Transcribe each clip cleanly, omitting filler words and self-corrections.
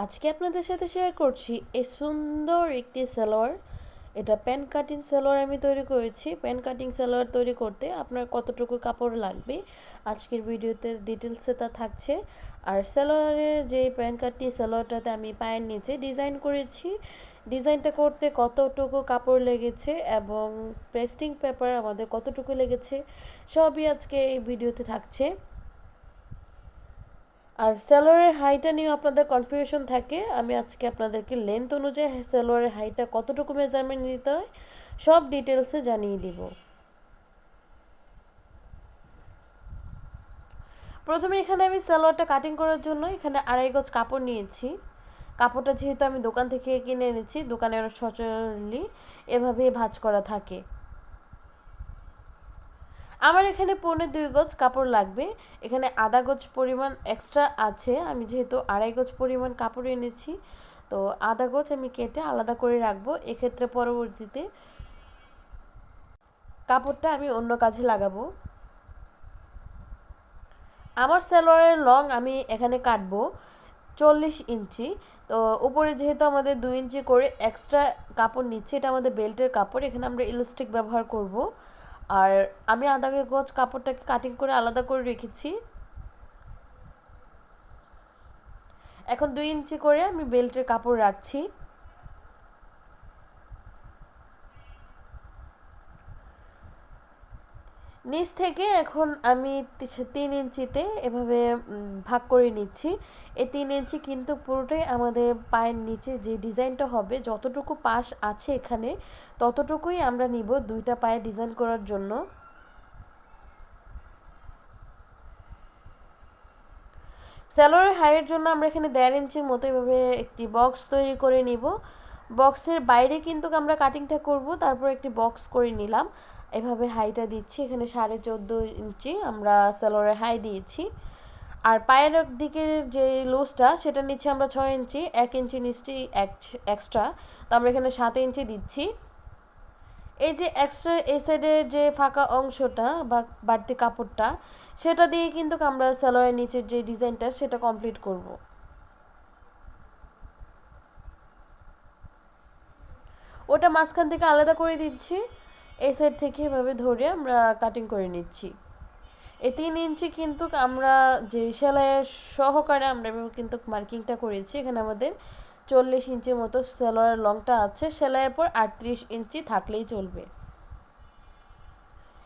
আজকে আপনাদের সাথে শেয়ার করছি এই সুন্দর একটি সালোয়ার। এটা প্যান কাটিং সালোয়ার আমি তৈরি করেছি। প্যান কাটিং সালোয়ার তৈরি করতে আপনার কতটুকু কাপড় লাগবে আজকের ভিডিওতে ডিটেলসে তা থাকছে। আর সালোয়ারের যে প্যান কাটিং সালোয়ারটাতে আমি পায়ের নিচে ডিজাইন করেছি, ডিজাইনটা করতে কতটুকু কাপড় লেগেছে এবং পেস্টিং পেপার আমাদের কতটুকু লেগেছে সবই আজকে এই ভিডিওতে থাকছে। আর সালোয়ারের হাইটা নিয়ে আপনাদের কনফিউশন থাকে, আমি আজকে আপনাদেরকে লেন্থ অনুযায়ী সালোয়ারের হাইটা কতটুকু মেজারমেন্ট নিতে হয় সব ডিটেলসে জানিয়ে দিব। প্রথমে এখানে আমি সালোয়ারটা কাটিং করার জন্য এখানে 2.5 গজ কাপড় নিয়েছি। কাপড়টা যেহেতু আমি দোকান থেকে কিনে এনেছি, দোকানের সচরাচর এভাবে ভাঁজ করা থাকে। আমার এখানে 2.25 গজ কাপড় লাগবে। এখানে আধা গজ পরিমাণ এক্সট্রা আছে, আমি যেহেতু 2.5 গজ পরিমাণ কাপড় এনেছি তো আধা গজ আমি কেটে আলাদা করে রাখবো। এক্ষেত্রে পরবর্তীতে কাপড়টা আমি অন্য কাজে লাগাবো। আমার সালোয়ারের লং আমি এখানে কাটবো 40 ইঞ্চি। তো উপরে যেহেতু আমাদের 2 ইঞ্চি করে এক্সট্রা কাপড় নিচ্ছে, এটা আমাদের বেল্টের কাপড়, এখানে আমরা ইলাস্টিক ব্যবহার করব। আর আমি আধা গজ কাপড়টাকে কাটিং করে আলাদা করে রেখেছি। এখন 2 ইঞ্চি করে আমি বেল্টের কাপড় রাখছি। নিচ থেকে এখন আমি 3 ইঞ্চিতে এভাবে ভাগ করে নিচ্ছি। এই 3 ইঞ্চি কিন্তু পুরোটাই আমাদের পায়ের নিচে যে ডিজাইনটা হবে, যতটুকু পাশ আছে এখানে ততটুকুই আমরা নিব দুইটা পায়ে ডিজাইন করার জন্য। সালোয়ারের হাইয়ের জন্য আমরা এখানে 1.5 ইঞ্চির মতো এভাবে একটি বক্স তৈরি করে নিব। বক্সের বাইরে কিন্তু আমরা কাটিংটা করব, তারপর একটি বক্স করে নিলাম। এভাবে হাইটা দিচ্ছি, এখানে 14.5 ইঞ্চি আমরা সালোয়ারের হাই দিয়েছি। আর পায়ের দিকের যে লুজটা সেটা নিচ্ছে আমরা 6 ইঞ্চি, 1 ইঞ্চি নিচ্ছি এক্সট্রা, তো আমরা এখানে 7 ইঞ্চি দিচ্ছি। এই যে এক্সট্রা এই সাইডে যে ফাঁকা অংশটা বা বাড়তি কাপড়টা সেটা দিয়ে কিন্তু আমরা সালোয়ারের নিচের যে ডিজাইনটা সেটা কমপ্লিট করব। ওটা মাঝখান থেকে আলাদা করে দিচ্ছি, এই সাইড থেকে এভাবে ধরে আমরা কাটিং করে নিচ্ছি। এই 3 ইঞ্চি কিন্তু আমরা যে সেলাইয়ের সহকারে আমরা কিন্তু মার্কিংটা করেছি। এখানে আমাদের 40 ইঞ্চির মতো সেলাইয়ের লংটা আছে, সেলাইয়ের পর 38 ইঞ্চি থাকলেই চলবে।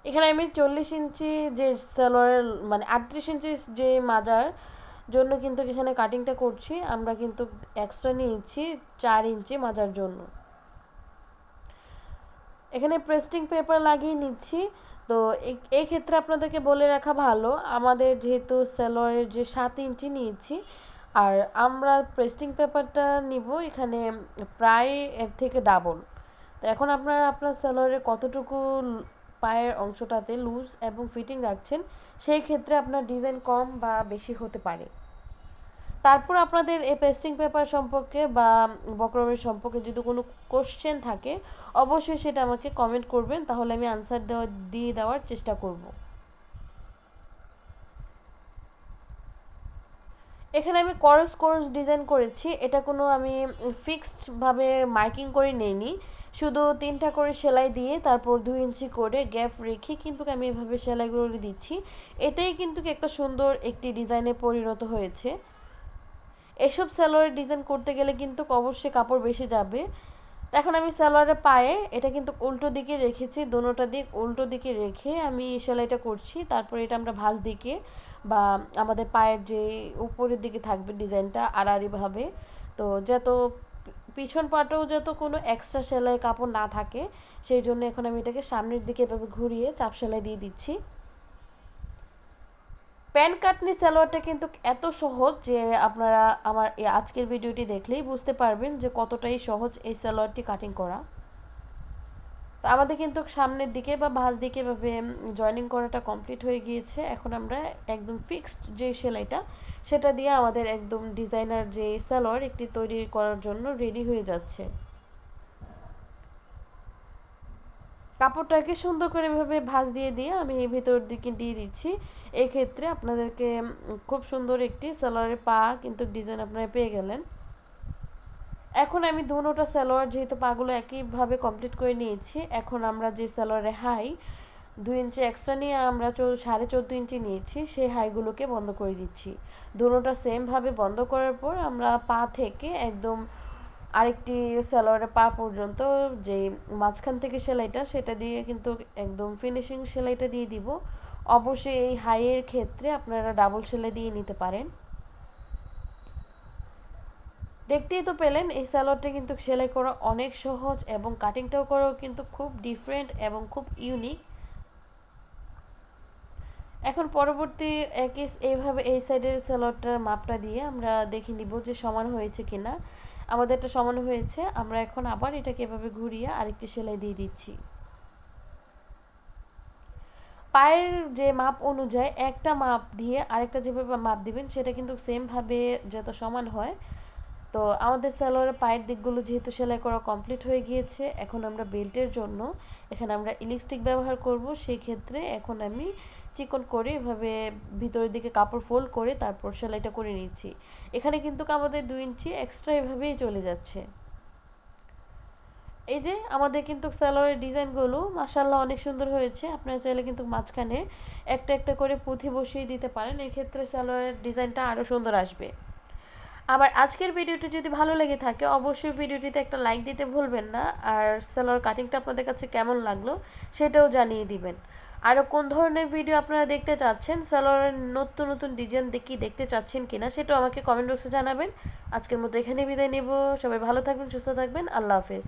এখানে আমি 40 ইঞ্চি যে সালোয়ারের মানে 38 ইঞ্চি যে মাজার জন্য কিন্তু এখানে কাটিংটা করছি, আমরা কিন্তু এক্সট্রা নিয়েছি 4 ইঞ্চি মাজার জন্য। এখানে পেস্টিং পেপার লাগিয়ে নিচ্ছি। তো এই ক্ষেত্রে আপনাদেরকে বলে রাখা ভালো, আমাদের যেহেতু সালোয়ারের যে 7 ইঞ্চি নিয়েছি আর আমরা পেস্টিং পেপারটা নিব এখানে প্রায় এর থেকে ডাবল। তো এখন আপনারা আপনার সালোয়ারের কতটুকু পায়ের অংশটাতে লুজ এবং ফিটিং রাখছেন সেই ক্ষেত্রে আপনার ডিজাইন কম বা বেশি হতে পারে। তারপর আপনাদের এই পেস্টিং পেপার সম্পর্কে বা বক্রমের সম্পর্কে যদি কোনো কোশ্চেন থাকে অবশ্যই সেটা আমাকে কমেন্ট করবেন, তাহলে আমি আনসার দিয়ে দেওয়ার চেষ্টা করব। এখানে আমি করস ডিজাইন করেছি, এটা কোনো আমি ফিক্সডভাবে মার্কিং করে নেইনি, শুধু 3টা করে সেলাই দিয়ে তারপর 2 ইঞ্চি করে গ্যাপ রেখে কিন্তু আমি এভাবে সেলাইগুলো দিচ্ছি। এটাই কিন্তু একটা সুন্দর একটি ডিজাইনে পরিণত হয়েছে। এসব সালোয়ারের ডিজাইন করতে গেলে কিন্তু অবশ্যই কাপড় বেশি যাবে। এখন আমি সালোয়ারের পায়ে এটা কিন্তু উল্টো দিকে রেখেছি, দোনোটা দিক উল্টো দিকে রেখে আমি সেলাইটা করছি। তারপর এটা আমরা ভাঁজ দিকে বা আমাদের পায়ের যে উপরের দিকে থাকবে ডিজাইনটা আড়াআড়িভাবে, তো যত পিছন পাটেও যত কোনো এক্সট্রা সেলাই কাপড় না থাকে সেই জন্য এখন আমি এটাকে সামনের দিকে এভাবে ঘুরিয়ে চাপ সেলাই দিয়ে দিচ্ছি। প্যান কাটনি সালোয়ারটা কিন্তু এত সহজ যে আপনারা আমার এই আজকের ভিডিওটি দেখলেই বুঝতে পারবেন যে কতটাই সহজ এই সালোয়ারটি কাটিং করা। তো আমাদের কিন্তু সামনের দিকে বা ভাঁজ দিকে এভাবে জয়েনিং করাটা কমপ্লিট হয়ে গিয়েছে। এখন আমরা একদম ফিক্সড যে সেলাইটা সেটা দিয়ে আমাদের একদম ডিজাইনার যে সালোয়ার একটি তৈরি করার জন্য রেডি হয়ে যাচ্ছে। কাপড়টাকে সুন্দর করে এভাবে ভাঁজ দিয়ে আমি এই ভেতর দিকে দিয়ে দিচ্ছি। এই ক্ষেত্রে আপনাদেরকে খুব সুন্দর একটি সালোয়ারের পা কিন্তু ডিজাইন আপনারা পেয়ে গেলেন। এখন আমি দুটোটা সালোয়ার যেহেতু পাগুলো একইভাবে কমপ্লিট করে নিয়েছি, এখন আমরা যে সালোয়ারে হাই 2 ইঞ্চি এক্সট্রা নিয়ে আমরা 14.5 ইঞ্চি নিয়েছি, সেই হাইগুলোকে বন্ধ করে দিচ্ছি। দুটোটা সেমভাবে বন্ধ করার পর আমরা পা থেকে একদম আরেকটি সালোয়ারের পা পর্যন্ত যে মাঝখান থেকে সেলাইটা সেটা দিয়ে কিন্তু একদম ফিনিশিং সেলাইটা দিয়ে দিব। অবশ্যই এই হাইয়ের ক্ষেত্রে আপনারা ডাবল সেলাই দিয়ে নিতে পারেন। দেখতেই তো পেলেন এই সালোয়ারটা কিন্তু সেলাই করা অনেক সহজ এবং কাটিংটাও করাও কিন্তু খুব ডিফারেন্ট এবং খুব ইউনিক। এখন পরবর্তী এইভাবে এই সাইডের সালোয়ারটার মাপটা দিয়ে আমরা দেখে নিব যে সমান হয়েছে কিনা। আমাদেরটা সমান হয়েছে, আমরা এখন আবার এটাকে এভাবে ঘুরিয়ে আরেকটি সেলাই দিয়ে দিচ্ছি। পায়ের যে মাপ অনুযায়ী একটা মাপ দিয়ে আরেকটা যেভাবে মাপ দিবেন সেটা কিন্তু সেমভাবে যত সমান হয়। তো আমাদের সালোয়ারের পায়ের দিকগুলো যেহেতু সেলাই করা কমপ্লিট হয়ে গিয়েছে, এখন আমরা বেল্টের জন্য এখানে আমরা ইলাস্টিক ব্যবহার করব। সেই ক্ষেত্রে এখন আমি চিকন করে এভাবে ভিতরের দিকে কাপড় ফোল্ড করে তারপর সেলাইটা করে নিচ্ছি। এখানে কিন্তু আমাদের 2 ইঞ্চি এক্সট্রা এভাবেই চলে যাচ্ছে। এই যে আমাদের কিন্তু সালোয়ারের ডিজাইনগুলো মাশাআল্লাহ অনেক সুন্দর হয়েছে। আপনারা চাইলে কিন্তু মাঝখানে একটা একটা করে পুঁথি বসিয়ে দিতে পারেন, এক্ষেত্রে সালোয়ারের ডিজাইনটা আরও সুন্দর আসবে। আবার আজকের ভিডিওটি যদি ভালো লেগে থাকে অবশ্যই ভিডিওটিতে একটা লাইক দিতে ভুলবেন না, আর সালোয়ার কাটিংটা আপনাদের কাছে কেমন লাগলো সেটাও জানিয়ে দিবেন। আরও কোন ধরনের ভিডিও আপনারা দেখতে চাচ্ছেন, সালোয়ারের নতুন নতুন ডিজাইন দেখতে চাচ্ছেন কিনা সেটাও আমাকে কমেন্ট বক্সে জানাবেন। আজকের মতো এখানে বিদায় নেব। সবাই ভালো থাকবেন, সুস্থ থাকবেন। আল্লাহ হাফেজ।